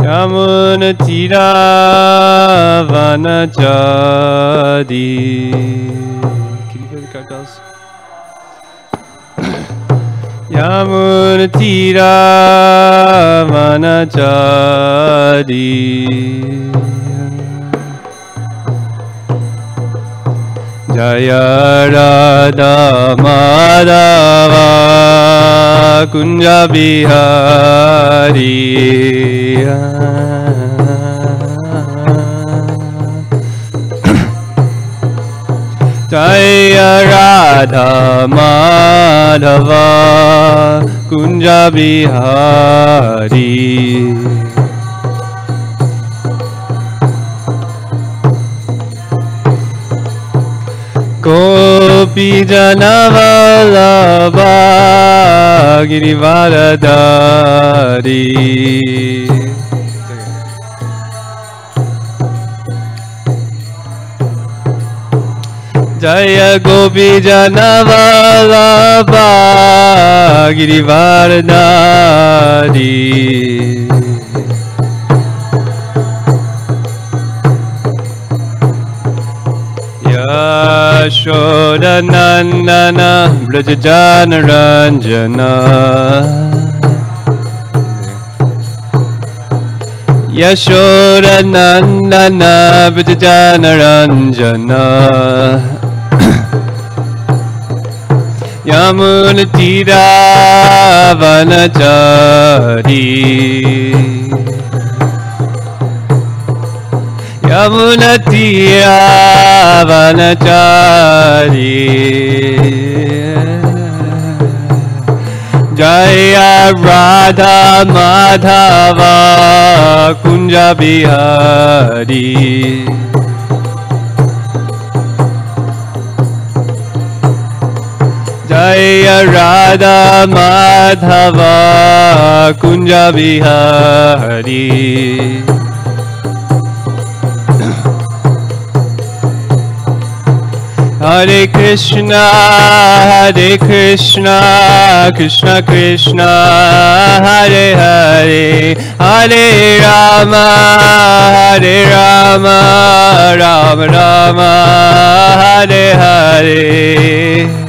Yamunatira vanachadi. Can you play the cartels? Yamunatira vanachadi. Jaya Radha Madhava Kunja Bihari. Jaya Radha Madhava Kunja Bihari. Gopi Janavalabha Girivaradari. Jaya Gopi Janavalabha Girivaradari. Yashoda Nandana Brajajana Ranjana. Yashoda Nandana Brajajana Ranjana. Yamunatira vanachari. Yamunatira vanachari. Jaya Radha Madhava Kunja Bihari. Jaya Radha Madhava Kunja Bihari. Hare Krishna, Krishna Krishna, Hare Hare, Hare Rama, Rama Rama, Hare Hare.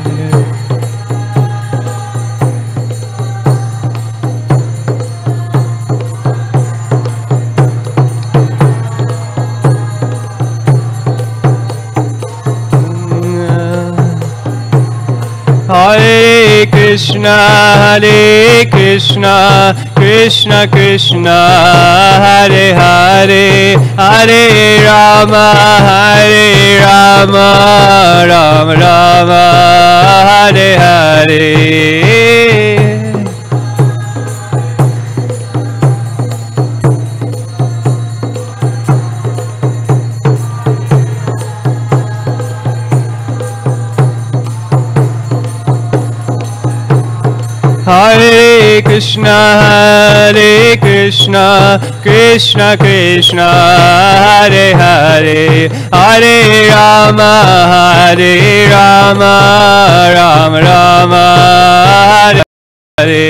Hare Krishna, Krishna Krishna, Hare Hare, Hare Rama, Rama Rama, Hare Hare. Hare Krishna, Krishna Krishna, Hare Hare, Hare Rama, Rama Rama, Hare Hare.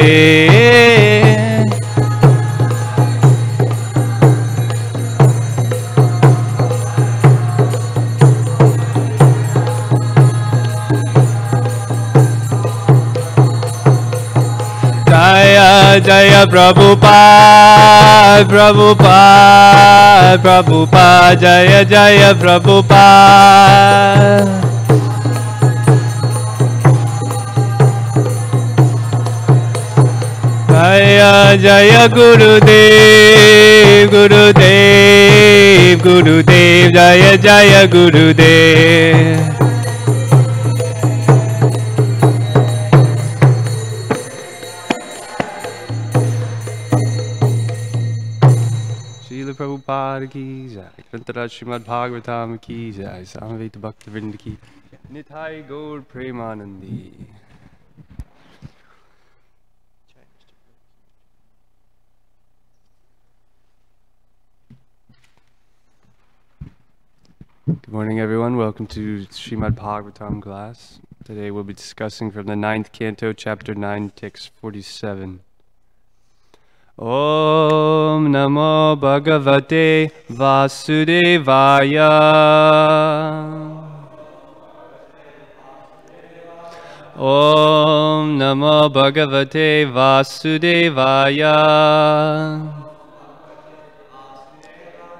Jaya Jaya Prabhupada, Prabhupada, Jaya Jaya Prabhupada. Jaya Jaya Gurudev, Gurudev, Jaya Jaya Gurudev. Prabhupada ki jai, Grantara Srimad Bhagavatam ki jai, Samaveta Bhaktivinoda ki, Nitai Gaur Premanandi. Good morning, everyone. Welcome to Srimad Bhagavatam class. Today we'll be discussing from the 9th canto, chapter 9, text 47. Om Namo Bhagavate Vasudevaya. Om Namo Bhagavate Vasudevaya.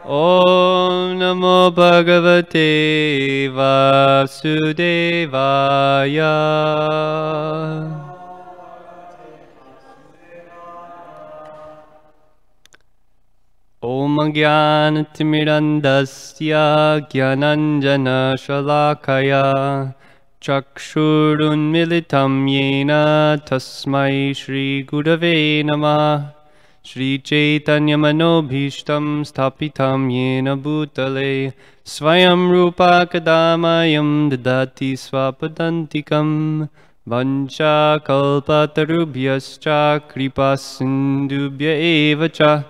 Om Namo Bhagavate Vasudevaya. Om Jnanatirmirandasya Jnananjana Shalakaya Chakshurunmilitam Yena Tasmai Shri Gurave Namah. Shri Chaitanya Manobhishtam Sthapitam Yena Bhutale Swayam Rupa Kadamayam Dadati Swapadantikam Vancha Kalpatarubhyascha Kripa Sindubhya Evacha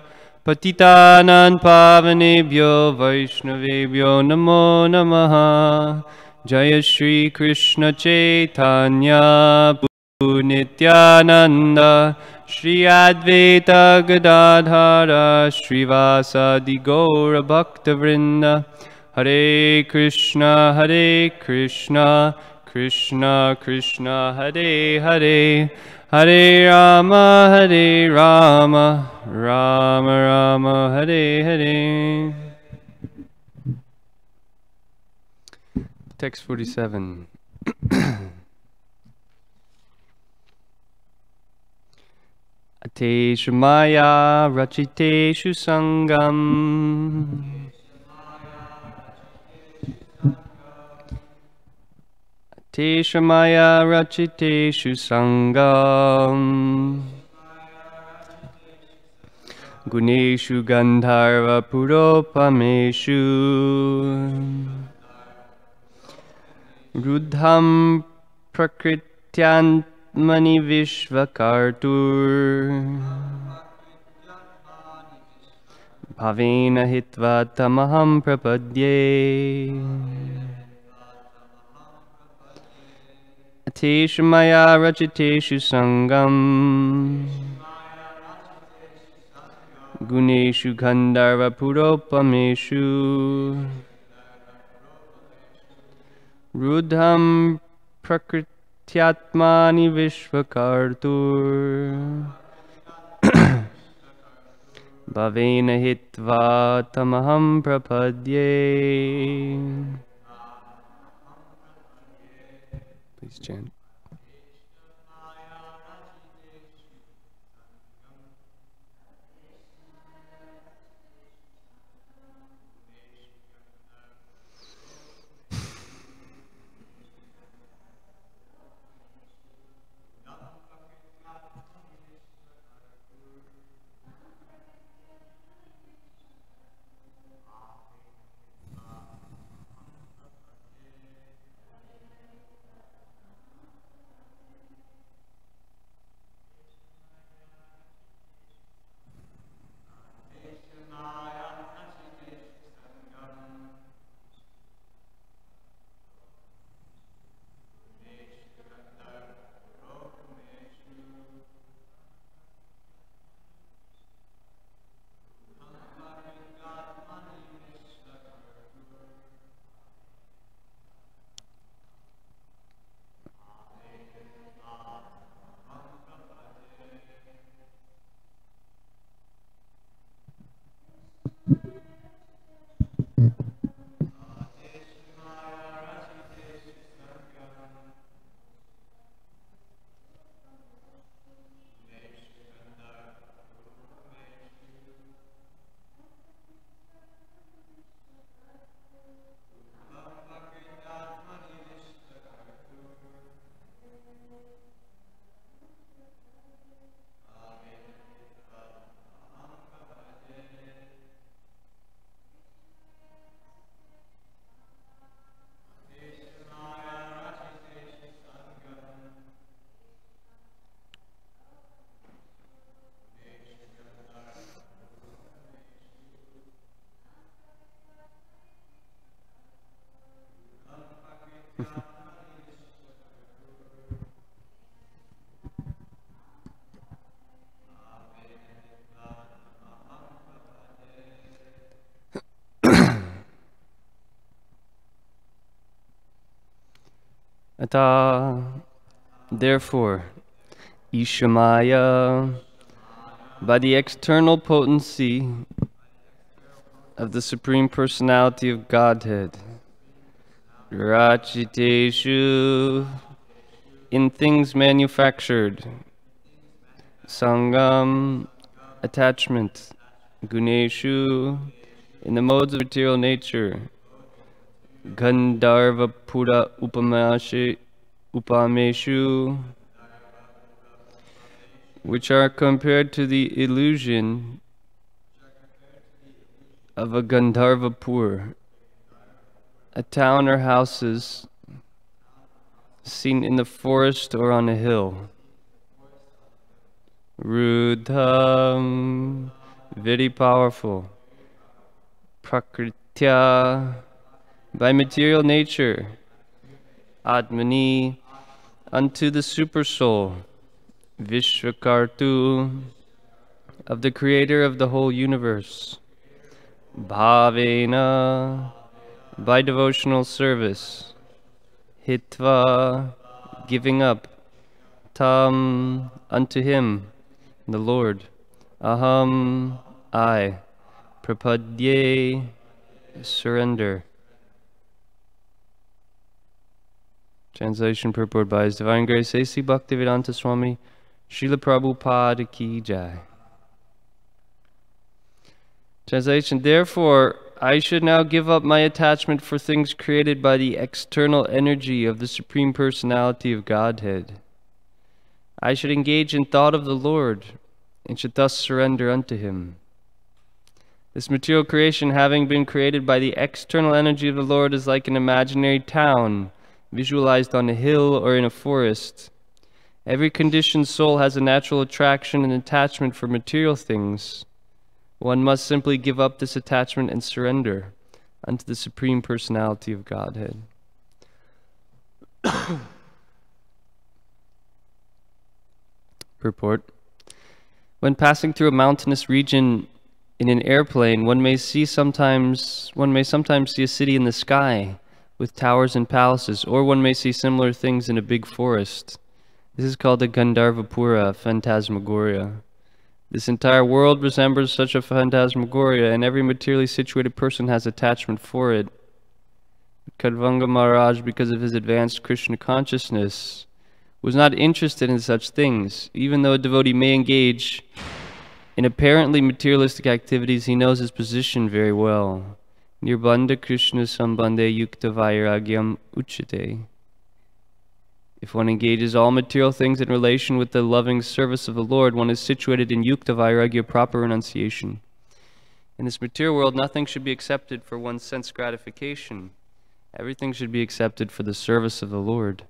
Patitānān pāvanebhyo Vaishnavebhyo namo namaha. Jaya Shri Krishna Chaitanya Prabhu Nityananda Shri Advaita Gadadhara Srivasadi Gaura Bhakta Vrinda. Hare Krishna Krishna Krishna Hare Hare, Hare Rama Rama Rama Hare Hare. Text 47. Ateshu maya rachiteshu sangam. Ateshu maya rachiteshu sangam. Guneshu gandharva puropameshu. Rudham prakrityantmani vishvakartur. Bhavena hitva tamaham prapadye. Ateshu maya rachiteshu sangam. Guneshu gandharva puropameshu. Rudham prakrityatmani vishvakartur. Bhavena hitva tamaham prapadye. Please chant. Ata, therefore, Ishamaya, by the external potency of the Supreme Personality of Godhead, Rachiteshu, in things manufactured, Sangam, attachment, Guneshu, in the modes of material nature, Gandharva Pura Upameshu, which are compared to the illusion of a Gandharvapur, a town or houses seen in the forest or on a hill. Rudham, very powerful. Prakritya, by material nature. Atmani, unto the super soul. Vishvakartu, of the creator of the whole universe. Bhavena, by devotional service. Hitva, giving up. Tam, unto him, the Lord. Aham, I. Prapadye, surrender. Translation purport by His Divine Grace A.C. Bhaktivedanta Swami Srila Prabhupada Ki Jai. Translation, therefore, I should now give up my attachment for things created by the external energy of the Supreme Personality of Godhead. I should engage in thought of the Lord and should thus surrender unto Him. This material creation, having been created by the external energy of the Lord, is like an imaginary town visualized on a hill or in a forest. Every conditioned soul has a natural attraction and attachment for material things. One must simply give up this attachment and surrender unto the Supreme Personality of Godhead. Purport. When passing through a mountainous region in an airplane, one may sometimes see a city in the sky with towers and palaces, or one may see similar things in a big forest. This is called the Gandharvapura phantasmagoria. This entire world resembles such a phantasmagoria, and every materially situated person has attachment for it. Kadvanga Maharaj, because of his advanced Krishna consciousness, was not interested in such things. Even though a devotee may engage in apparently materialistic activities, he knows his position very well. Nirbandha Krishna Sambandhe Yukta Vairagyam Uchate. If one engages all material things in relation with the loving service of the Lord, one is situated in Yukta Vairagya, proper renunciation. In this material world, nothing should be accepted for one's sense gratification. Everything should be accepted for the service of the Lord.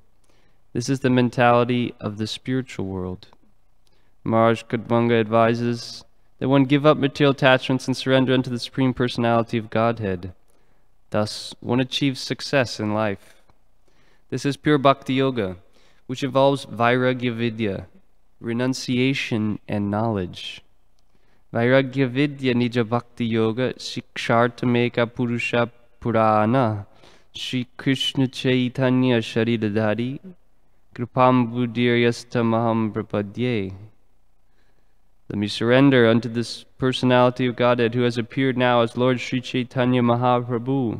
This is the mentality of the spiritual world. Maharaj Kadvanga advises that one give up material attachments and surrender unto the Supreme Personality of Godhead. Thus, one achieves success in life. This is pure Bhakti Yoga, which involves Vairagya Vidya, renunciation and knowledge. Vairagya Vidya Nija Bhakti Yoga Shikshartameka Purusha Purana Shri Krishna Chaitanya Sharidadhari Kripam Buddhiryasta Maham Prapadye. Let me surrender unto this personality of Godhead who has appeared now as Lord Sri Chaitanya Mahaprabhu.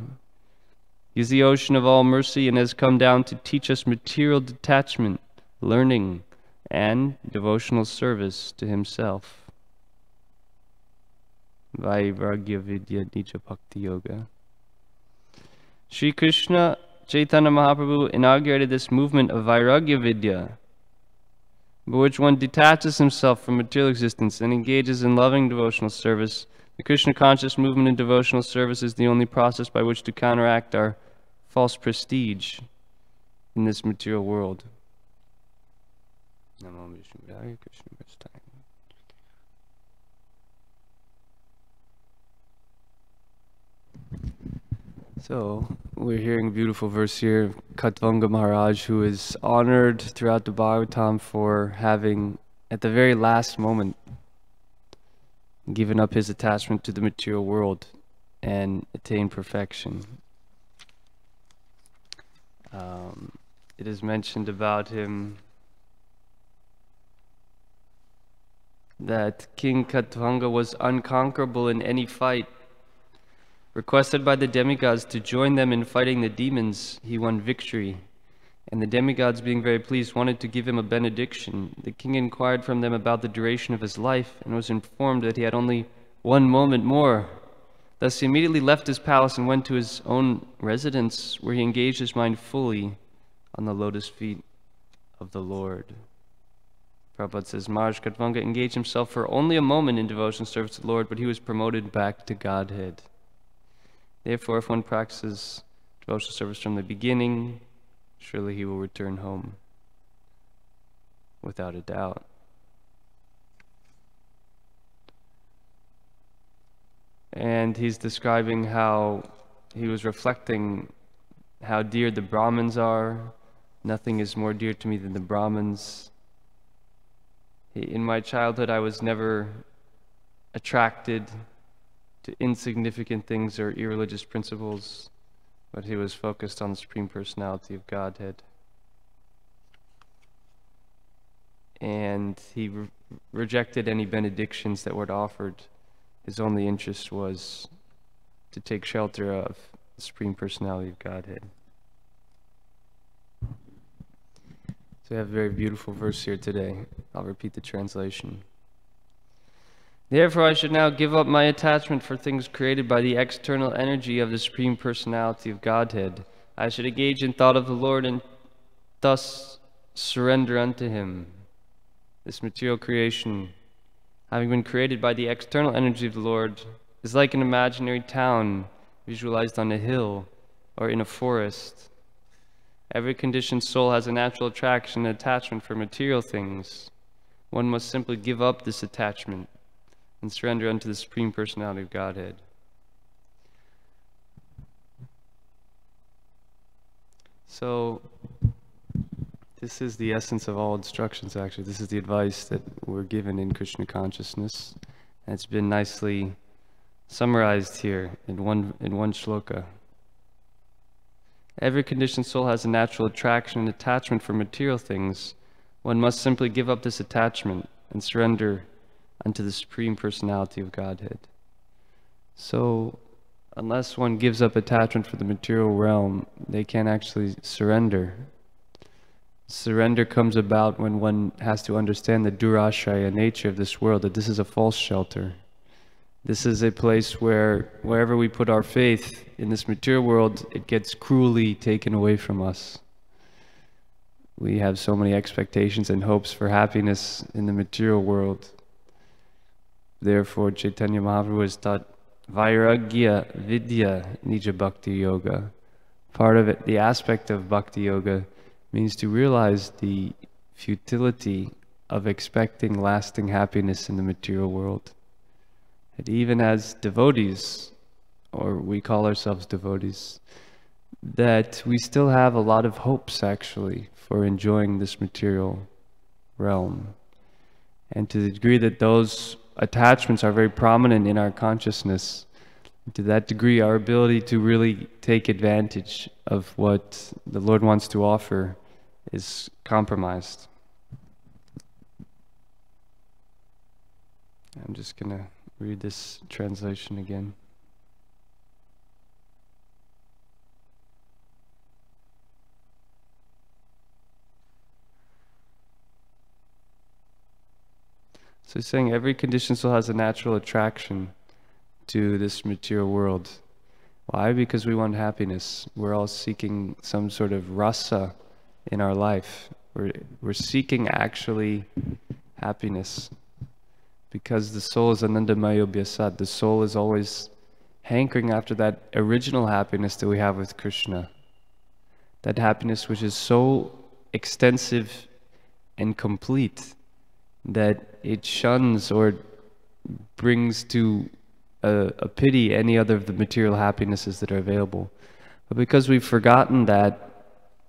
He is the ocean of all mercy and has come down to teach us material detachment, learning, and devotional service to himself. Vairagya Vidya Nija Bhakti Yoga. Sri Krishna Chaitanya Mahaprabhu inaugurated this movement of Vairagya Vidya, by which one detaches himself from material existence and engages in loving devotional service. The Krishna conscious movement in devotional service is the only process by which to counteract our false prestige in this material world. So, we're hearing a beautiful verse here of Kadvanga Maharaj, who is honored throughout the Bhagavatam for having, at the very last moment, given up his attachment to the material world and attained perfection. it is mentioned about him that King Khatvanga was unconquerable in any fight. Requested by the demigods to join them in fighting the demons, he won victory. And the demigods, being very pleased, wanted to give him a benediction. The king inquired from them about the duration of his life and was informed that he had only 1 moment more. Thus he immediately left his palace and went to his own residence, where he engaged his mind fully on the lotus feet of the Lord. Prabhupada says, Maharaj Khatvanga engaged himself for only a moment in devotion service to the Lord, but he was promoted back to Godhead. Therefore, if one practices devotional service from the beginning, surely he will return home, without a doubt. And he's describing how he was reflecting how dear the Brahmins are. Nothing is more dear to me than the Brahmins. In my childhood, I was never attracted to insignificant things or irreligious principles, but he was focused on the Supreme Personality of Godhead. And he rejected any benedictions that were offered. His only interest was to take shelter of the Supreme Personality of Godhead. So we have a very beautiful verse here today. I'll repeat the translation. Therefore I should now give up my attachment for things created by the external energy of the Supreme Personality of Godhead. I should engage in thought of the Lord and thus surrender unto Him. This material creation, having been created by the external energy of the Lord, is like an imaginary town visualized on a hill or in a forest. Every conditioned soul has a natural attraction and attachment for material things. One must simply give up this attachment and surrender unto the Supreme Personality of Godhead. So, this is the essence of all instructions, actually. This is the advice that we're given in Krishna consciousness. And it's been nicely summarized here in one shloka. Every conditioned soul has a natural attraction and attachment for material things. One must simply give up this attachment and surrender unto the Supreme Personality of Godhead. So, unless one gives up attachment for the material realm, they can't actually surrender. Surrender comes about when one has to understand the durashraya nature of this world, that this is a false shelter. This is a place where wherever we put our faith in this material world, it gets cruelly taken away from us. We have so many expectations and hopes for happiness in the material world. Therefore, Chaitanya Mahaprabhu has taught Vairagya Vidya Nija Bhakti Yoga. Part of it, the aspect of Bhakti Yoga, means to realize the futility of expecting lasting happiness in the material world. And even as devotees, or we call ourselves devotees, that we still have a lot of hopes actually for enjoying this material realm. And to the degree that those attachments are very prominent in our consciousness, to that degree our ability to really take advantage of what the Lord wants to offer is compromised. I'm just going to read this translation again. So he's saying every conditioned soul has a natural attraction to this material world. Why? Because we want happiness. We're all seeking some sort of rasa in our life. We're seeking actually happiness. Because the soul is anandamayo vyasat. The soul is always hankering after that original happiness that we have with Krishna. That happiness which is so extensive and complete that it shuns or brings to a pity any other of the material happinesses that are available. But because we've forgotten that,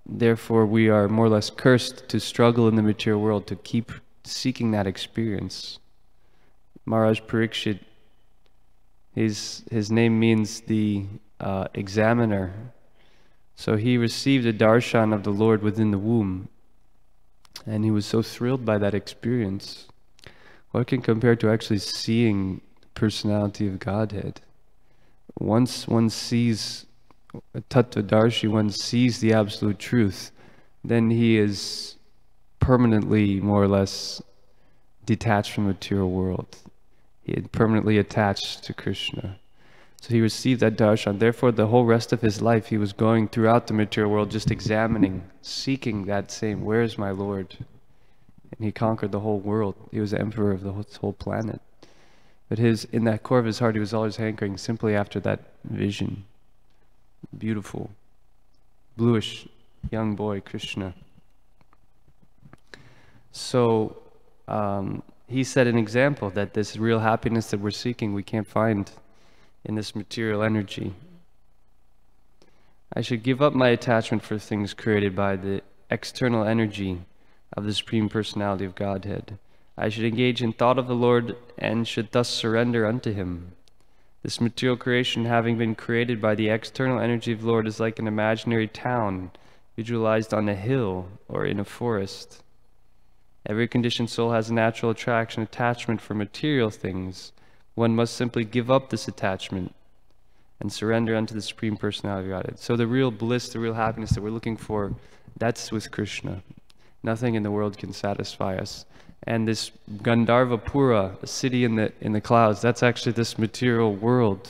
therefore we are more or less cursed to struggle in the material world to keep seeking that experience. Maharaj Parikshit, his name means the examiner. So he received a darshan of the Lord within the womb, and he was so thrilled by that experience. What can compare to actually seeing the personality of Godhead? Once one sees a tattvadarshi, one sees the absolute truth, then he is permanently, more or less, detached from the material world. He had permanently attached to Krishna. So he received that darshan. Therefore, the whole rest of his life, he was going throughout the material world, just examining, seeking that same, where is my Lord? And he conquered the whole world. He was the emperor of the whole planet. But in that core of his heart, he was always hankering simply after that vision. Beautiful, bluish young boy, Krishna. So he set an example that this real happiness that we're seeking, we can't find in this material energy. I should give up my attachment for things created by the external energy of the Supreme Personality of Godhead. I should engage in thought of the Lord and should thus surrender unto Him. This material creation, having been created by the external energy of the Lord, is like an imaginary town visualized on a hill or in a forest. Every conditioned soul has a natural attachment for material things. One must simply give up this attachment and surrender unto the Supreme Personality of Godhead. So the real bliss, the real happiness that we're looking for, that's with Krishna. Nothing in the world can satisfy us. And this Gandharvapura, a city in the clouds, that's actually this material world.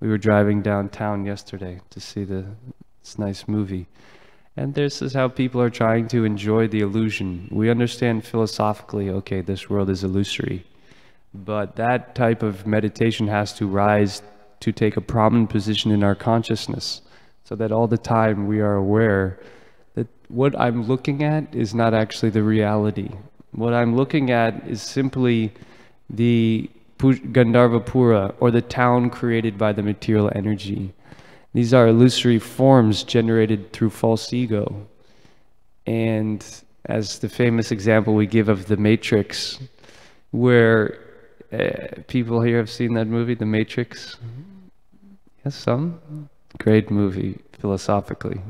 We were driving downtown yesterday to see this nice movie. And this is how people are trying to enjoy the illusion. We understand philosophically, okay, this world is illusory. But that type of meditation has to rise to take a prominent position in our consciousness, so that all the time we are aware that what I'm looking at is not actually the reality. What I'm looking at is simply the Gandharvapura, or the town created by the material energy. These are illusory forms generated through false ego. And as the famous example we give of The Matrix, where people here have seen that movie, The Matrix? Yes, some? Great movie, philosophically.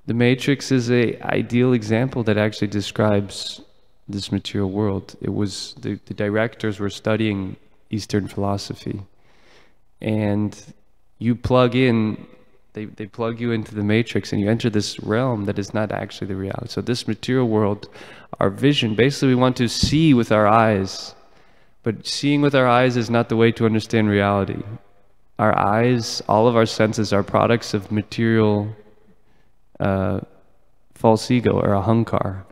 The Matrix is an ideal example that actually describes this material world. It was, the directors were studying Eastern philosophy. And you plug in, they plug you into the Matrix and you enter this realm that is not actually the reality. So this material world, our vision, basically we want to see with our eyes. But seeing with our eyes is not the way to understand reality. Our eyes, all of our senses are products of material false ego or ahankar.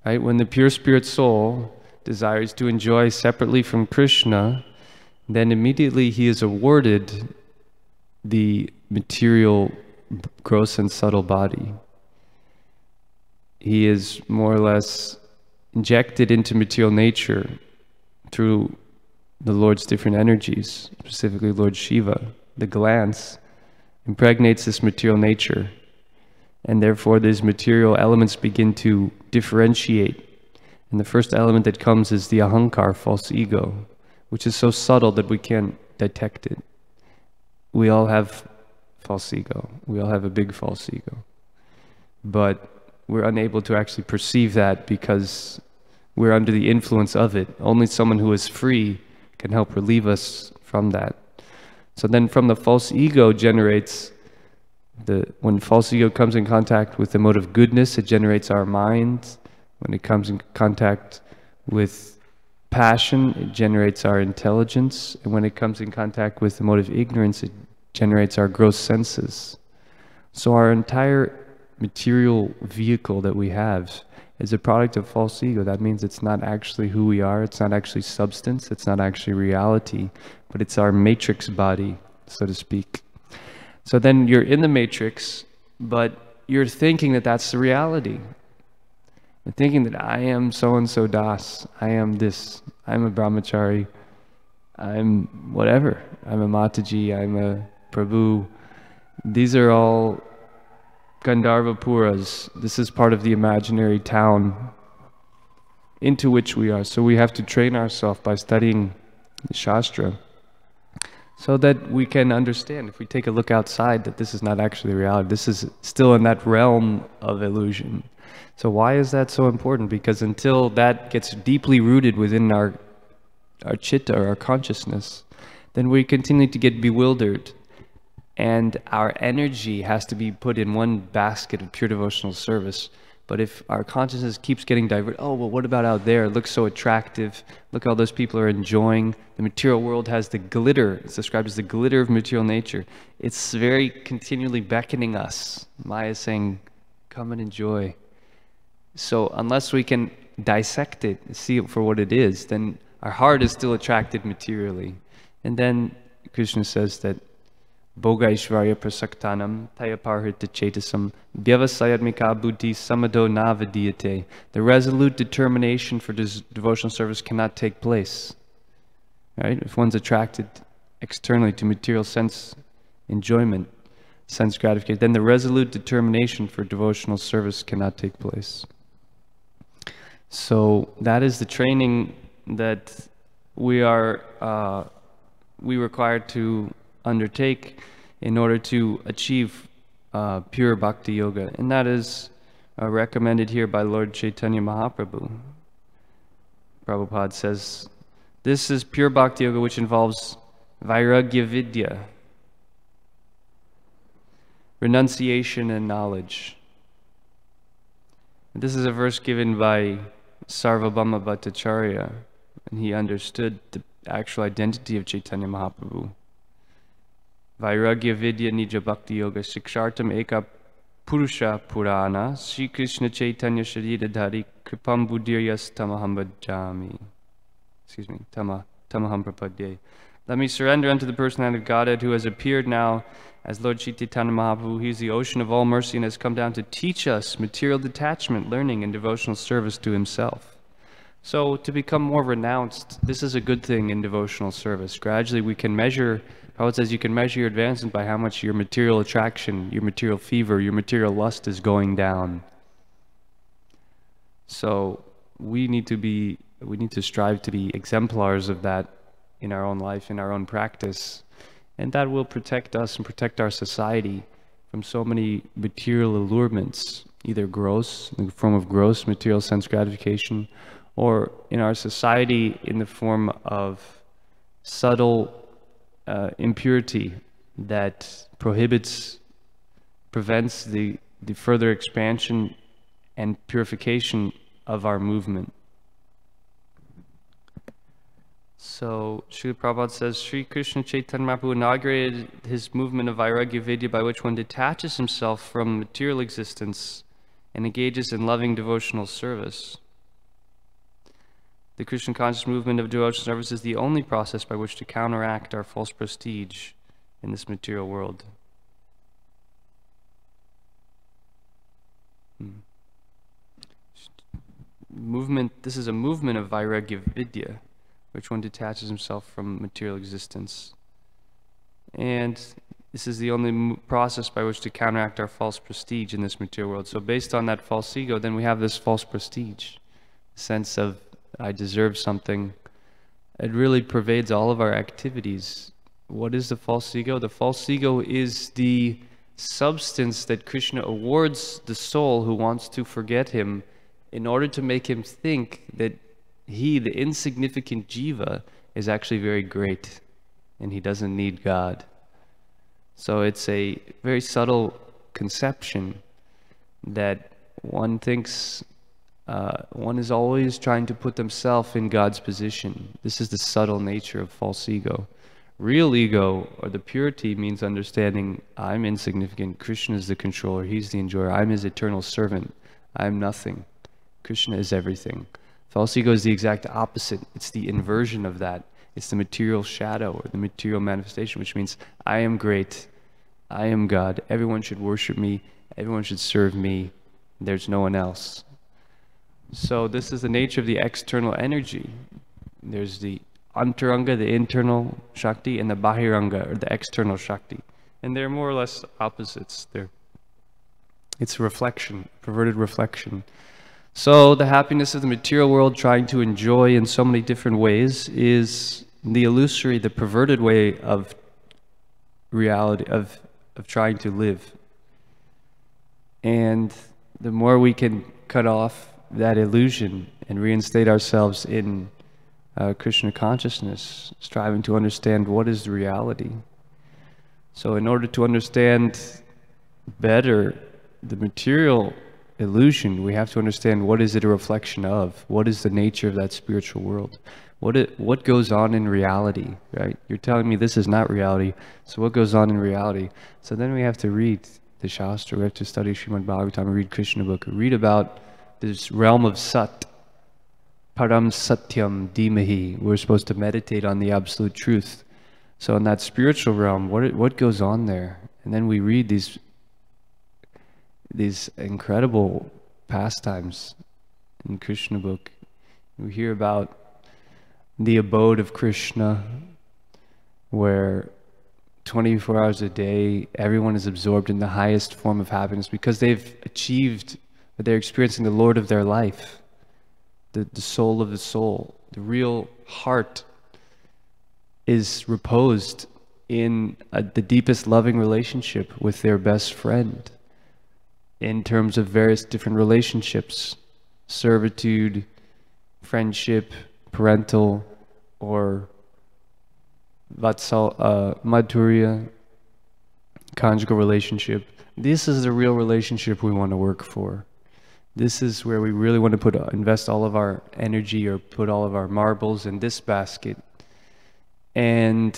Right? When the pure spirit soul desires to enjoy separately from Krishna, then immediately he is awarded the material gross and subtle body. He is more or less injected into material nature through the Lord's different energies, specifically Lord Shiva. The glance impregnates this material nature, and therefore these material elements begin to differentiate. And the first element that comes is the ahankar, false ego, which is so subtle that we can't detect it. We all have false ego. We all have a big false ego. But we're unable to actually perceive that because we're under the influence of it. Only someone who is free can help relieve us from that. So then from the false ego generates, when false ego comes in contact with the mode of goodness, it generates our mind. When it comes in contact with passion, it generates our intelligence. And when it comes in contact with the mode of ignorance, it generates our gross senses. So our entire material vehicle that we have is a product of false ego. That means it's not actually who we are, it's not actually substance, it's not actually reality, but it's our matrix body, so to speak. So then you're in the matrix, but you're thinking that that's the reality. You're thinking that I am so-and-so das, I am this, I'm a brahmachari, I'm whatever, I'm a Mataji, I'm a Prabhu. These are all Gandharvapuras. This is part of the imaginary town into which we are. So we have to train ourselves by studying the Shastra, So that we can understand, if we take a look outside, that this is not actually reality. This is still in that realm of illusion. So why is that so important? Because until that gets deeply rooted within our chitta, or our consciousness, then we continue to get bewildered. And our energy has to be put in one basket of pure devotional service. But if our consciousness keeps getting diverted, oh, well, what about out there? It looks so attractive. Look, all those people are enjoying. The material world has the glitter. It's described as the glitter of material nature. It's very continually beckoning us. Maya is saying, come and enjoy. So unless we can dissect it, see it for what it is, then our heart is still attracted materially. And then Krishna says that Bhoga Ishvarya Prasaktanam Tayaparhita Chetasam Vyavasayadmika Buddhi Samado Navadiyate. The resolute determination for devotional service cannot take place. Right? If one's attracted externally to material sense enjoyment, sense gratification, then the resolute determination for devotional service cannot take place. So that is the training that we require to undertake in order to achieve pure bhakti yoga, and that is recommended here by Lord Chaitanya Mahaprabhu. Prabhupada says, this is pure bhakti yoga, which involves vairagya vidya, renunciation and knowledge. And this is a verse given by Sarvabhauma Bhattacharya, and he understood the actual identity of Chaitanya Mahaprabhu. Vairagya vidya nija bhakti yoga shikshartam eka purusha purana Sri Krishna Chaitanya sharidadhari kripam buddhiryas tamaham bhajami. Excuse me, tamaham prapadye. Let me surrender unto the personality of Godhead, who has appeared now as Lord Chaitanya Mahaprabhu. He is the ocean of all mercy and has come down to teach us material detachment, learning, and devotional service to himself. So to become more renounced, this is a good thing in devotional service. Gradually we can measure, Prabhupada says you can measure your advancement by how much your material attraction, your material fever, your material lust is going down. So we need to strive to be exemplars of that in our own life, in our own practice. And that will protect us and protect our society from so many material allurements, either gross, in the form of gross material sense gratification, or in our society in the form of subtle impurity that prevents the further expansion and purification of our movement. So, Srila Prabhupada says, Sri Krishna Chaitanya Mahaprabhu inaugurated his movement of Vairagya Vidya, by which one detaches himself from material existence and engages in loving devotional service. The Krishna conscious movement of devotional service is the only process by which to counteract our false prestige in this material world. This is a movement of Vairagya Vidya, which one detaches himself from material existence. And this is the only process by which to counteract our false prestige in this material world. So based on that false ego, then we have this false prestige, sense of I deserve something. It really pervades all of our activities. What is the false ego? The false ego is the substance that Krishna awards the soul who wants to forget him, in order to make him think that he, the insignificant jiva, is actually very great and he doesn't need God. So it's a very subtle conception that one thinks one is always trying to put themselves in God's position. This is the subtle nature of false ego. Real ego, or the purity, means understanding I'm insignificant, Krishna is the controller, he's the enjoyer, I'm his eternal servant, I'm nothing, Krishna is everything. False ego is the exact opposite. It's the inversion of that. It's the material shadow, or the material manifestation, which means I am great, I am God, everyone should worship me, everyone should serve me, there's no one else. So this is the nature of the external energy. There's the antaranga, the internal Shakti, and the bahiranga, or the external Shakti. And they're more or less opposites. It's a reflection, perverted reflection. So the happiness of the material world, trying to enjoy in so many different ways, is the illusory, the perverted way of reality of trying to live. And the more we can cut off that illusion and reinstate ourselves in Krishna consciousness, striving to understand what is the reality. So in order to understand better the material illusion, we have to understand what is it a reflection of? What is the nature of that spiritual world? What goes on in reality, right? You're telling me this is not reality, so what goes on in reality? So then we have to read the Shastra, we have to study Srimad Bhagavatam, read Krishna book, read about this realm of Sat, Param Satyam Dhimahi. We're supposed to meditate on the absolute truth. So in that spiritual realm, what goes on there? And then we read these incredible pastimes in Krishna book. We hear about the abode of Krishna, where 24 hours a day, everyone is absorbed in the highest form of happiness because they've achieved, they're experiencing the Lord of their life, the soul of the soul. The real heart is reposed in the deepest loving relationship with their best friend in terms of various different relationships, servitude, friendship, parental, or madhurya, conjugal relationship. This is the real relationship we want to work for. This is where we really want to invest all of our energy, or put all of our marbles in this basket. And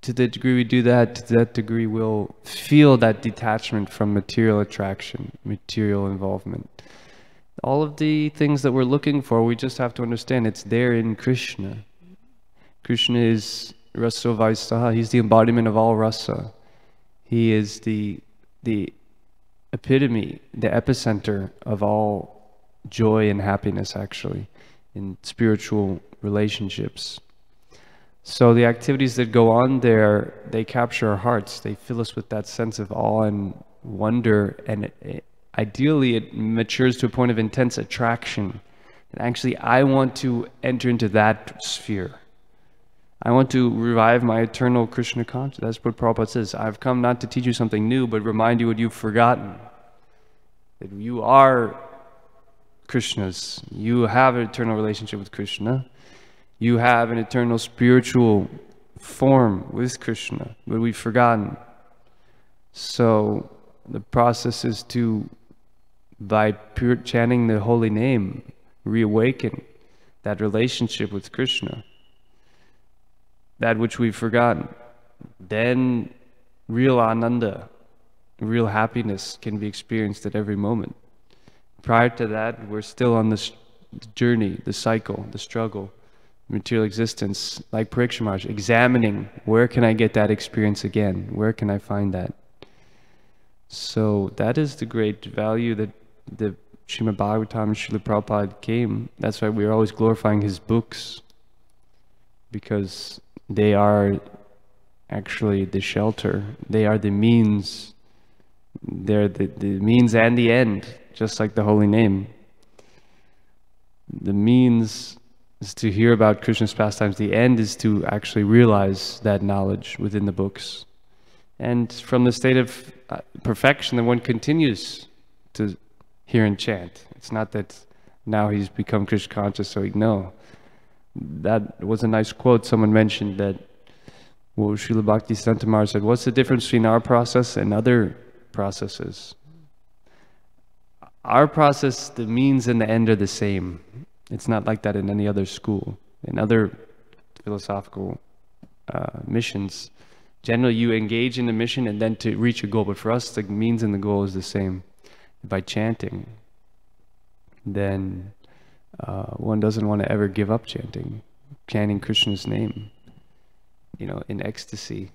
to the degree we do that, to that degree we'll feel that detachment from material attraction, material involvement. All of the things that we're looking for, we just have to understand it's there in Krishna. Krishna is Raso Vaisaha. He's the embodiment of all rasa. He is the epitome, the epicenter of all joy and happiness, actually, in spiritual relationships. So the activities that go on there, they capture our hearts. They fill us with that sense of awe and wonder, and ideally it matures to a point of intense attraction. And actually, I want to enter into that sphere. I want to revive my eternal Krishna consciousness. That's what Prabhupada says. I've come not to teach you something new, but remind you what you've forgotten. That you are Krishna's. You have an eternal relationship with Krishna. You have an eternal spiritual form with Krishna, but we've forgotten. So the process is to, by pure chanting the holy name, reawaken that relationship with Krishna, that which we've forgotten. Then real ananda, real happiness can be experienced at every moment. Prior to that, we're still on this journey, the cycle, the struggle, material existence, like Parikshit Maharaj, examining where can I get that experience again? Where can I find that? So that is the great value that the Srimad Bhagavatam and Srila Prabhupada came. That's why we're always glorifying his books, because they are actually the shelter. They are the means. They're the means and the end, just like the holy name. The means is to hear about Krishna's pastimes. The end is to actually realize that knowledge within the books. And from the state of perfection, then one continues to hear and chant. It's not that now he's become Krishna conscious, so no. That was a nice quote. Someone mentioned that, well, Srila Bhaktisiddhanta Maharaj said, what's the difference between our process and other processes? Our process, the means and the end are the same. It's not like that in any other school. In other philosophical missions, generally you engage in the mission and then to reach a goal. But for us, the means and the goal is the same. By chanting, then one doesn't want to ever give up chanting Krishna's name, in ecstasy.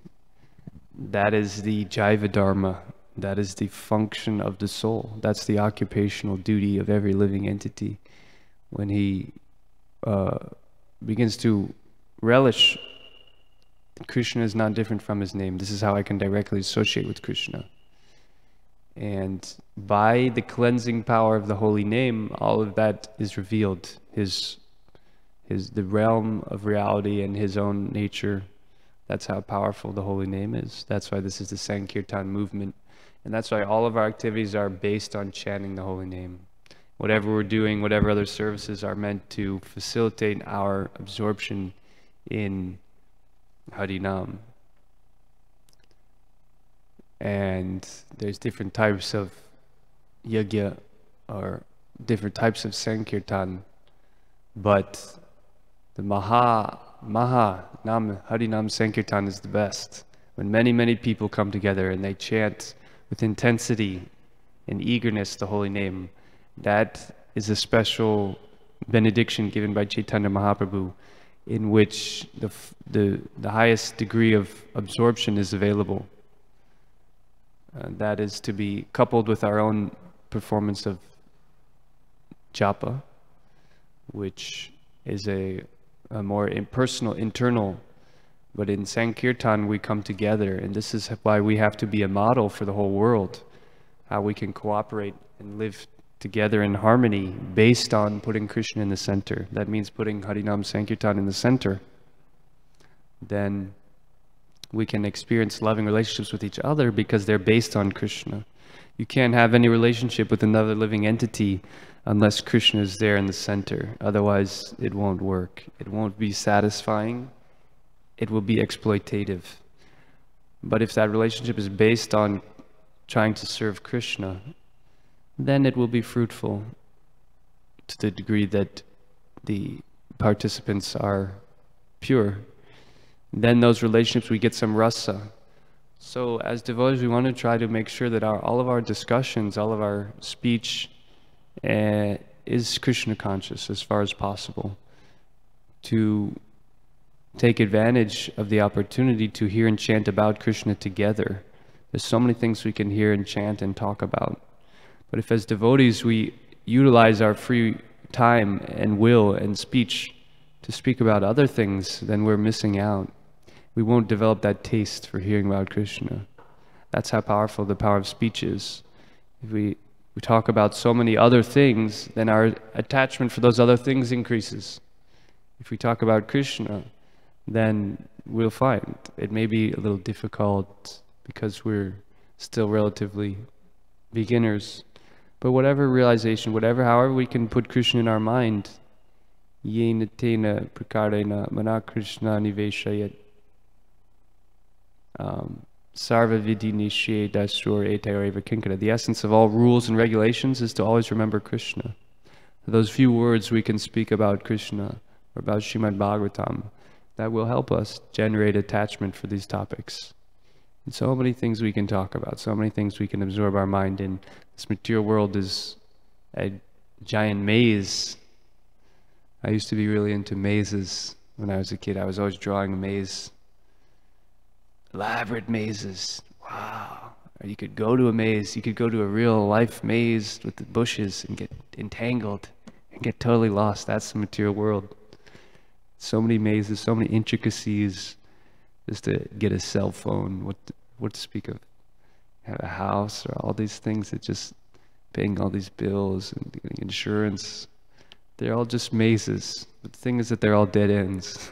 That is the Jaiva Dharma. That is the function of the soul. That's the occupational duty of every living entity. When he begins to relish, Krishna is not different from his name. This is how I can directly associate with Krishna. And by the cleansing power of the holy name, all of that is revealed. The realm of reality and his own nature, That's how powerful the holy name is. That's why this is the Sankirtan movement. And that's why all of our activities are based on chanting the holy name. Whatever we're doing, whatever other services are meant to facilitate our absorption in Harinam. And there's different types of yajna or different types of Sankirtan, but the Maha Nam Harinam Sankirtan is the best. When many people come together and they chant with intensity and eagerness the holy name, that is a special benediction given by Chaitanya Mahaprabhu, in which the highest degree of absorption is available. That is to be coupled with our own performance of japa, which is a more impersonal, internal. But in Sankirtan we come together, and this is why we have to be a model for the whole world, how we can cooperate and live together in harmony based on putting Krishna in the center. That means putting Harinam Sankirtan in the center. Then we can experience loving relationships with each other because they're based on Krishna. You can't have any relationship with another living entity unless Krishna is there in the center. Otherwise, it won't work. It won't be satisfying. It will be exploitative. But if that relationship is based on trying to serve Krishna, then it will be fruitful to the degree that the participants are pure. Then those relationships, we get some rasa. So as devotees, we want to try to make sure that all of our discussions, all of our speech is Krishna conscious as far as possible, to take advantage of the opportunity to hear and chant about Krishna together. There's so many things we can hear and chant and talk about. But if as devotees we utilize our free time and will and speech to speak about other things, then we're missing out. We won't develop that taste for hearing about Krishna. That's how powerful the power of speech is. If we talk about so many other things, then our attachment for those other things increases. If we talk about Krishna, then we'll find it may be a little difficult because we're still relatively beginners. But whatever realization, however we can put Krishna in our mind, yena tena prakarena mana Krishna niveshayat sarva vidhi nishe dasur etayareva kinkara. The essence of all rules and regulations is to always remember Krishna. Those few words we can speak about Krishna or about Srimad Bhagavatam, that will help us generate attachment for these topics. And so many things we can talk about, so many things we can absorb our mind in. This material world is a giant maze. I used to be really into mazes when I was a kid. I was always drawing a maze. Elaborate mazes. Wow. Or you could go to a maze. You could go to a real life maze with the bushes and get entangled and get totally lost. That's the material world. So many mazes, so many intricacies. Just to get a cell phone, what to speak of, have a house, or all these things that just paying all these bills and getting insurance. They're all just mazes. But the thing is that they're all dead ends.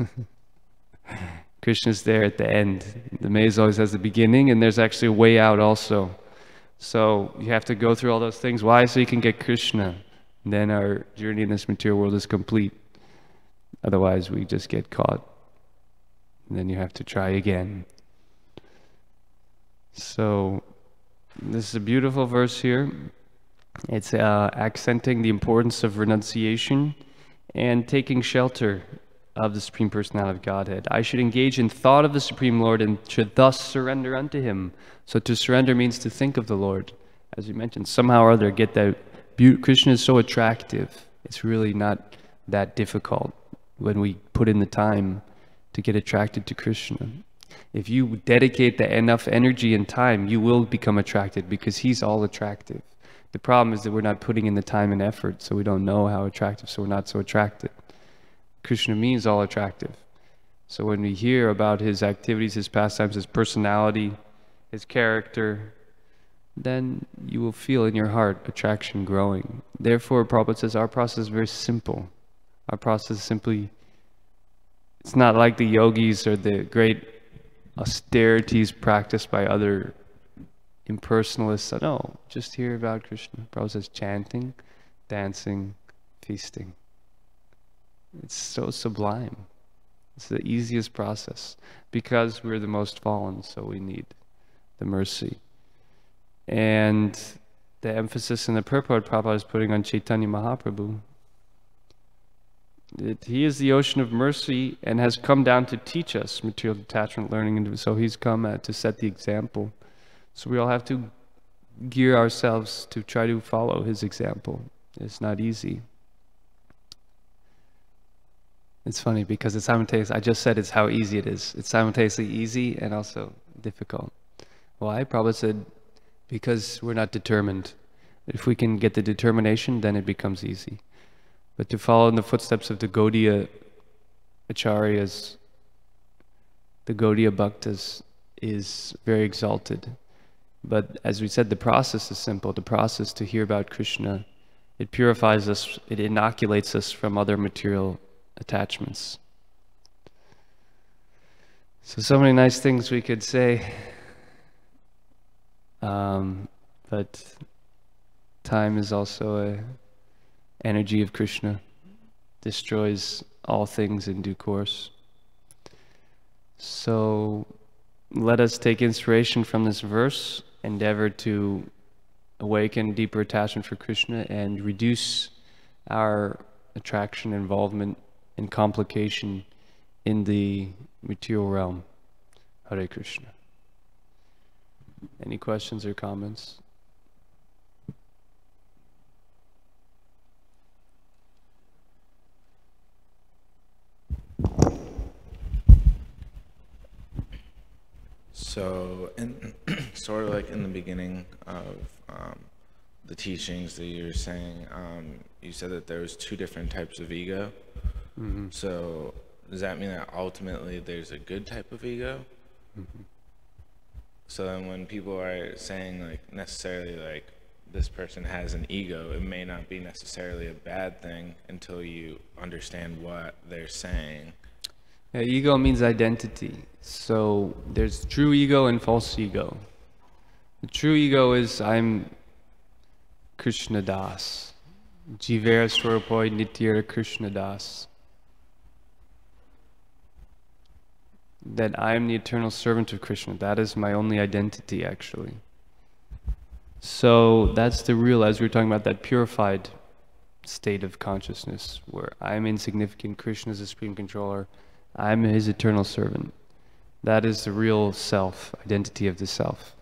Krishna's there at the end. The maze always has a beginning, and there's actually a way out also. So you have to go through all those things. Why? So you can get Krishna. And then our journey in this material world is complete. Otherwise, we just get caught. And then you have to try again. So this is a beautiful verse here. It's accenting the importance of renunciation and taking shelter of the Supreme Personality of Godhead. I should engage in thought of the Supreme Lord and should thus surrender unto Him. So to surrender means to think of the Lord. As we mentioned, somehow or other get that Krishna is so attractive. It's really not that difficult when we put in the time to get attracted to Krishna. If you dedicate enough energy and time, you will become attracted because He's all attractive. The problem is that we're not putting in the time and effort, so we don't know how attractive, so we're not so attracted. Krishna means all attractive. So when we hear about His activities, His pastimes, His personality, His character, then you will feel in your heart attraction growing. Therefore, Prabhupada says our process is very simple. Our process is simply, it's not like the yogis or the great austerities practiced by other impersonalists. No, just hear about Krishna. Prabhu says chanting, dancing, feasting. It's so sublime. It's the easiest process because we're the most fallen, so we need the mercy. And the emphasis in the purport Prabhupada is putting on Chaitanya Mahaprabhu. He is the ocean of mercy and has come down to teach us material detachment, learning, and so he's come to set the example. So we all have to gear ourselves to try to follow his example. It's not easy. It's funny because it's simultaneous. I just said it's how easy it is. It's simultaneously easy and also difficult. Why? Prabhupada said, because we're not determined. If we can get the determination, then it becomes easy. But to follow in the footsteps of the Gaudiya Acharyas, the Gaudiya Bhaktas, is very exalted. But as we said, the process is simple. The process to hear about Krishna, it purifies us, it inoculates us from other material attachments. So many nice things we could say, but time is also a energy of Krishna, destroys all things in due course. So let us take inspiration from this verse, endeavor to awaken deeper attachment for Krishna and reduce our attraction, involvement, and complication in the material realm. Hare Krishna. Any questions or comments? So, sort of like in the beginning of the teachings that you were saying, you said that there was 2 different types of ego. Mm-hmm. So does that mean that ultimately there's a good type of ego? Mm-hmm. So then when people are saying like necessarily like this person has an ego, it may not be necessarily a bad thing until you understand what they're saying. Yeah, ego means identity. So there's true ego and false ego. The true ego is I'm Krishna Das. Jivera Swarapoi Nityara Krishna Das. That I am the eternal servant of Krishna. That is my only identity, actually. So that's the real, as we were talking about, that purified state of consciousness, where I'm insignificant, Krishna is the supreme controller, I'm his eternal servant. That is the real self, identity of the self.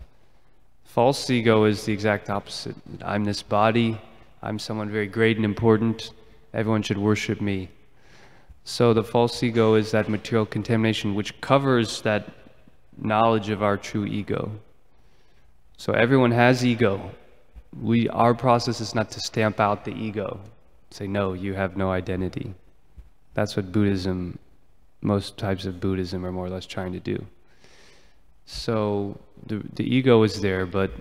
False ego is the exact opposite. I'm this body, I'm someone very great and important, everyone should worship me. So the false ego is that material contamination which covers that knowledge of our true ego. So everyone has ego. Our process is not to stamp out the ego. Say, no, you have no identity. That's what Buddhism, most types of Buddhism are more or less trying to do. So the ego is there, but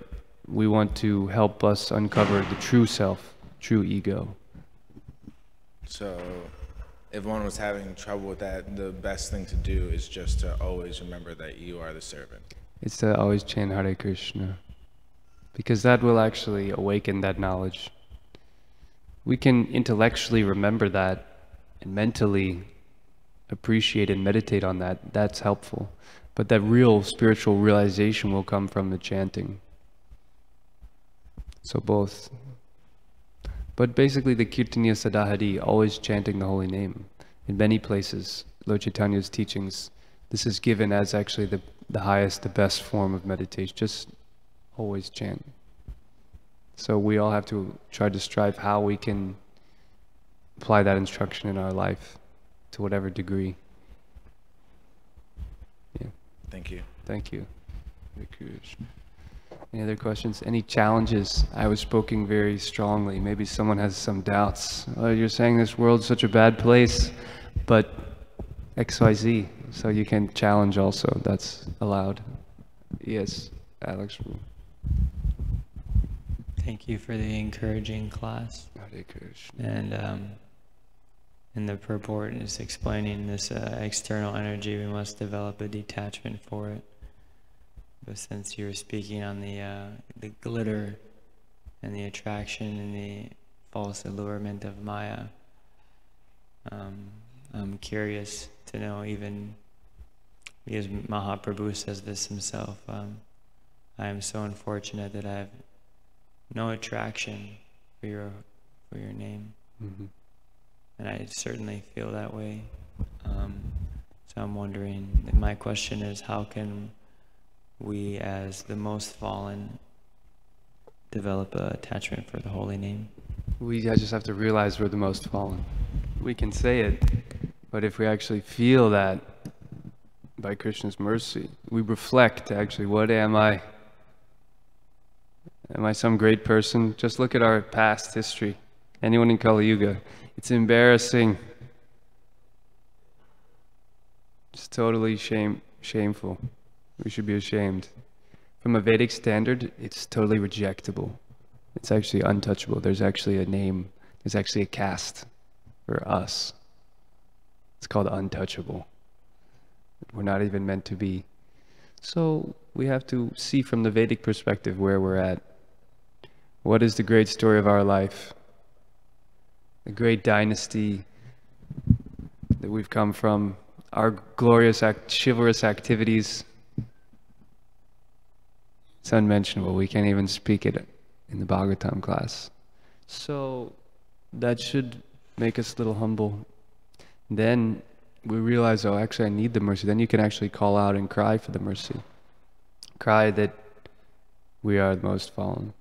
we want to help us uncover the true self, true ego. So if one was having trouble with that, the best thing to do is just to always remember that you are the servant. It's to always chant Hare Krishna, because that will actually awaken that knowledge. We can intellectually remember that and mentally appreciate and meditate on that. That's helpful. But that real spiritual realization will come from the chanting. So both. But basically the Kirtaniya Sadahari, always chanting the holy name. In many places, Lord Chaitanya's teachings, this is given as actually the highest, the best form of meditation. Just always chant. So we all have to try to strive how we can apply that instruction in our life to whatever degree. Yeah. Thank you. Thank you. Any other questions? Any challenges? I was speaking very strongly. Maybe someone has some doubts. Oh, you're saying this world's such a bad place, but XYZ. So you can challenge also. That's allowed. Yes, Alex. Thank you for the encouraging class. Hare Krishna. And in the purport is explaining this external energy, we must develop a detachment for it. But since you were speaking on the glitter and the attraction and the false allurement of Maya, I'm curious to know, even because Mahaprabhu says this himself, I am so unfortunate that I have no attraction for your name. Mm-hmm. And I certainly feel that way. So I'm wondering, my question is, how can we as the most fallen develop an attachment for the holy name? We just have to realize we're the most fallen. We can say it, but if we actually feel that by Krishna's mercy, we reflect actually, what am I? Am I some great person? Just look at our past history. Anyone in Kali Yuga. It's embarrassing. It's totally shameful. We should be ashamed. From a Vedic standard, it's totally rejectable. It's actually untouchable. There's actually a name. There's actually a caste for us. It's called untouchable. We're not even meant to be. So we have to see from the Vedic perspective where we're at. What is the great story of our life? The great dynasty that we've come from, our glorious chivalrous activities. It's unmentionable. We can't even speak it in the Bhagavatam class. So that should make us a little humble. Then we realize, oh, actually I need the mercy. Then you can actually call out and cry for the mercy. Cry that we are the most fallen.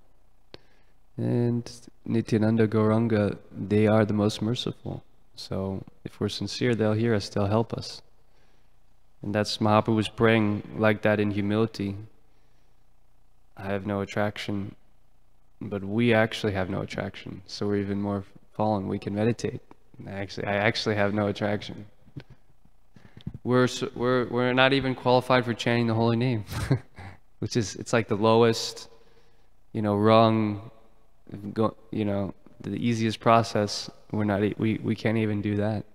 And Nityananda, Gauranga, they are the most merciful. So if we're sincere, they'll hear us, they'll help us. And that's Mahaprabhu was praying like that in humility. I have no attraction, but we actually have no attraction. So we're even more fallen. We can meditate. I actually have no attraction. We're not even qualified for chanting the holy name, which is, it's like the lowest, rung. The easiest process. We can't even do that.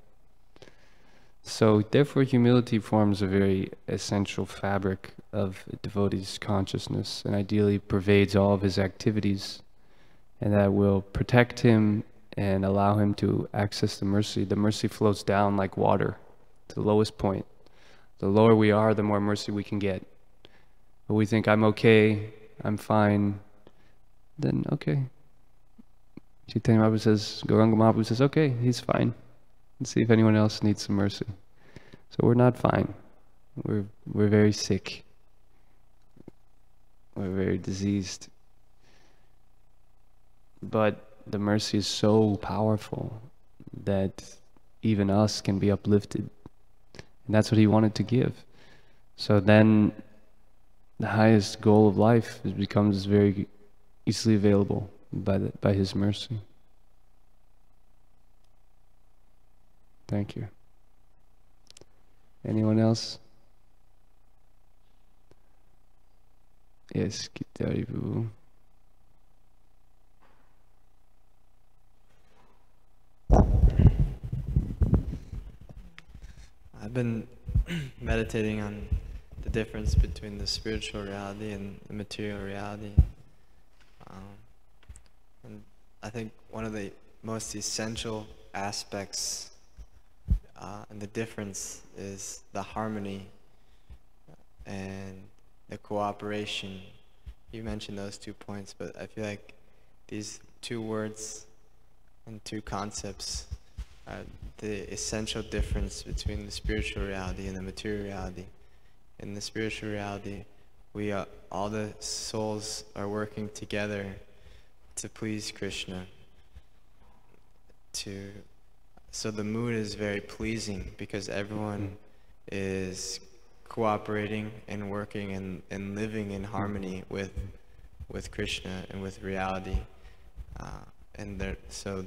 So therefore humility forms a very essential fabric of a devotee's consciousness, and ideally pervades all of his activities, and that will protect him and allow him to access the mercy. The mercy flows down like water to the lowest point. The lower we are, the more mercy we can get. But we think, I'm okay, I'm fine, then okay. Chaitanya Mahaprabhu says, Gauranga Mahaprabhu says, okay, he's fine. Let's see if anyone else needs some mercy. So we're not fine. We're very sick. We're very diseased. But the mercy is so powerful that even us can be uplifted. And that's what he wanted to give. So then the highest goal of life becomes very easily available by his mercy. Thank you. Anyone else? Yes, Gitari Prabhu. I've been meditating on the difference between the spiritual reality and the material reality. And I think one of the most essential aspects and the difference is the harmony and the cooperation. You mentioned those 2 points, but I feel like these 2 words and 2 concepts are the essential difference between the spiritual reality and the material reality. In the spiritual reality, all the souls are working together to please Krishna. So the mood is very pleasing because everyone is cooperating and working and living in harmony with Krishna and with reality. So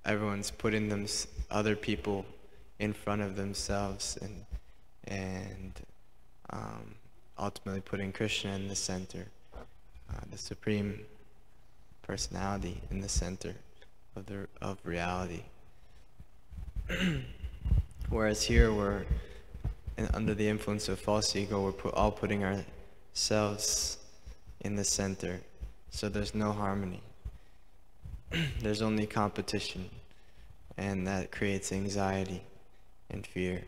everyone's putting other people in front of themselves and ultimately putting Krishna in the center, the Supreme Personality in the center of reality. Whereas here we're under the influence of false ego, we're all putting ourselves in the center. So there's no harmony. There's only competition, and that creates anxiety and fear.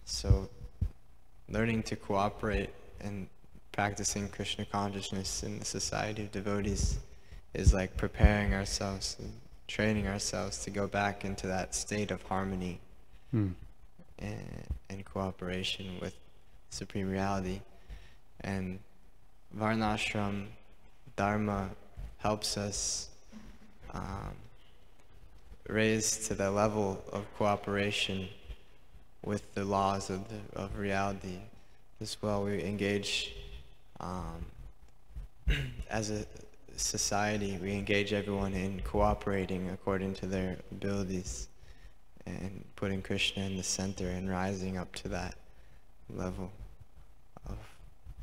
So learning to cooperate and practicing Krishna consciousness in the society of devotees is like preparing ourselves and training ourselves to go back into that state of harmony and cooperation with Supreme Reality. And Varnashram Dharma helps us raise to the level of cooperation with the laws of reality. As well, we engage as a society, we engage everyone in cooperating according to their abilities and putting Krishna in the center and rising up to that level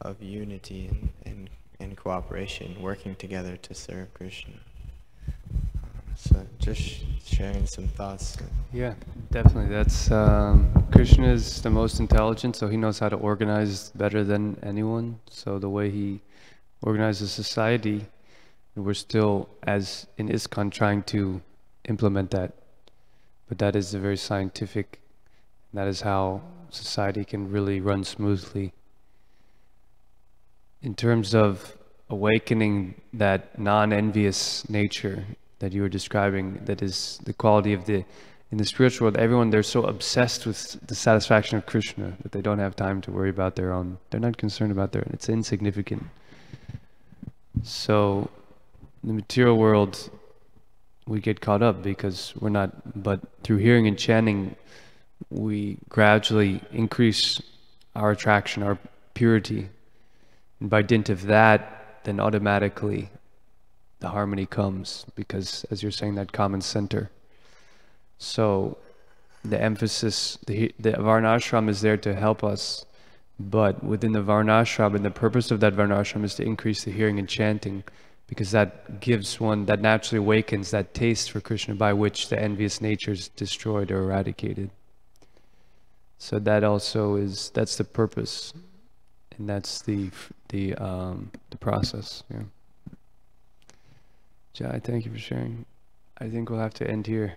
of unity and cooperation, working together to serve Krishna. So just sharing some thoughts. Yeah, definitely. That's Krishna is the most intelligent, so he knows how to organize better than anyone. So the way he organizes society, we're still, as in ISKCON, trying to implement that. But that is a very scientific, that is how society can really run smoothly. In terms of awakening that non-envious nature that you were describing, that is the quality of in the spiritual world, everyone, they're so obsessed with the satisfaction of Krishna that they don't have time to worry about their own. They're not concerned about it's insignificant. So in the material world, we get caught up because we're not, but through hearing and chanting, we gradually increase our attraction, our purity. And by dint of that, then automatically the harmony comes, because as you're saying, that common center. So the emphasis, the Varnashram is there to help us, but within the Varnashram, and the purpose of that Varnashram is to increase the hearing and chanting, because that gives one, that naturally awakens that taste for Krishna by which the envious nature is destroyed or eradicated. So that also is, that's the purpose, and that's the process. Yeah. Jai, thank you for sharing. I think we'll have to end here.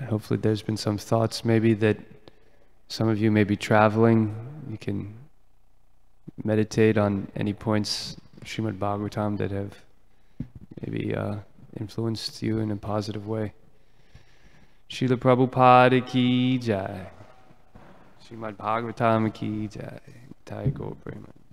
Hopefully there's been some thoughts maybe that some of you may be traveling. You can meditate on any points Srimad Bhagavatam that have maybe influenced you in a positive way. Srila Prabhupada ki jai. Srimad Bhagavatam ki jai. Jai Gaur Premanand.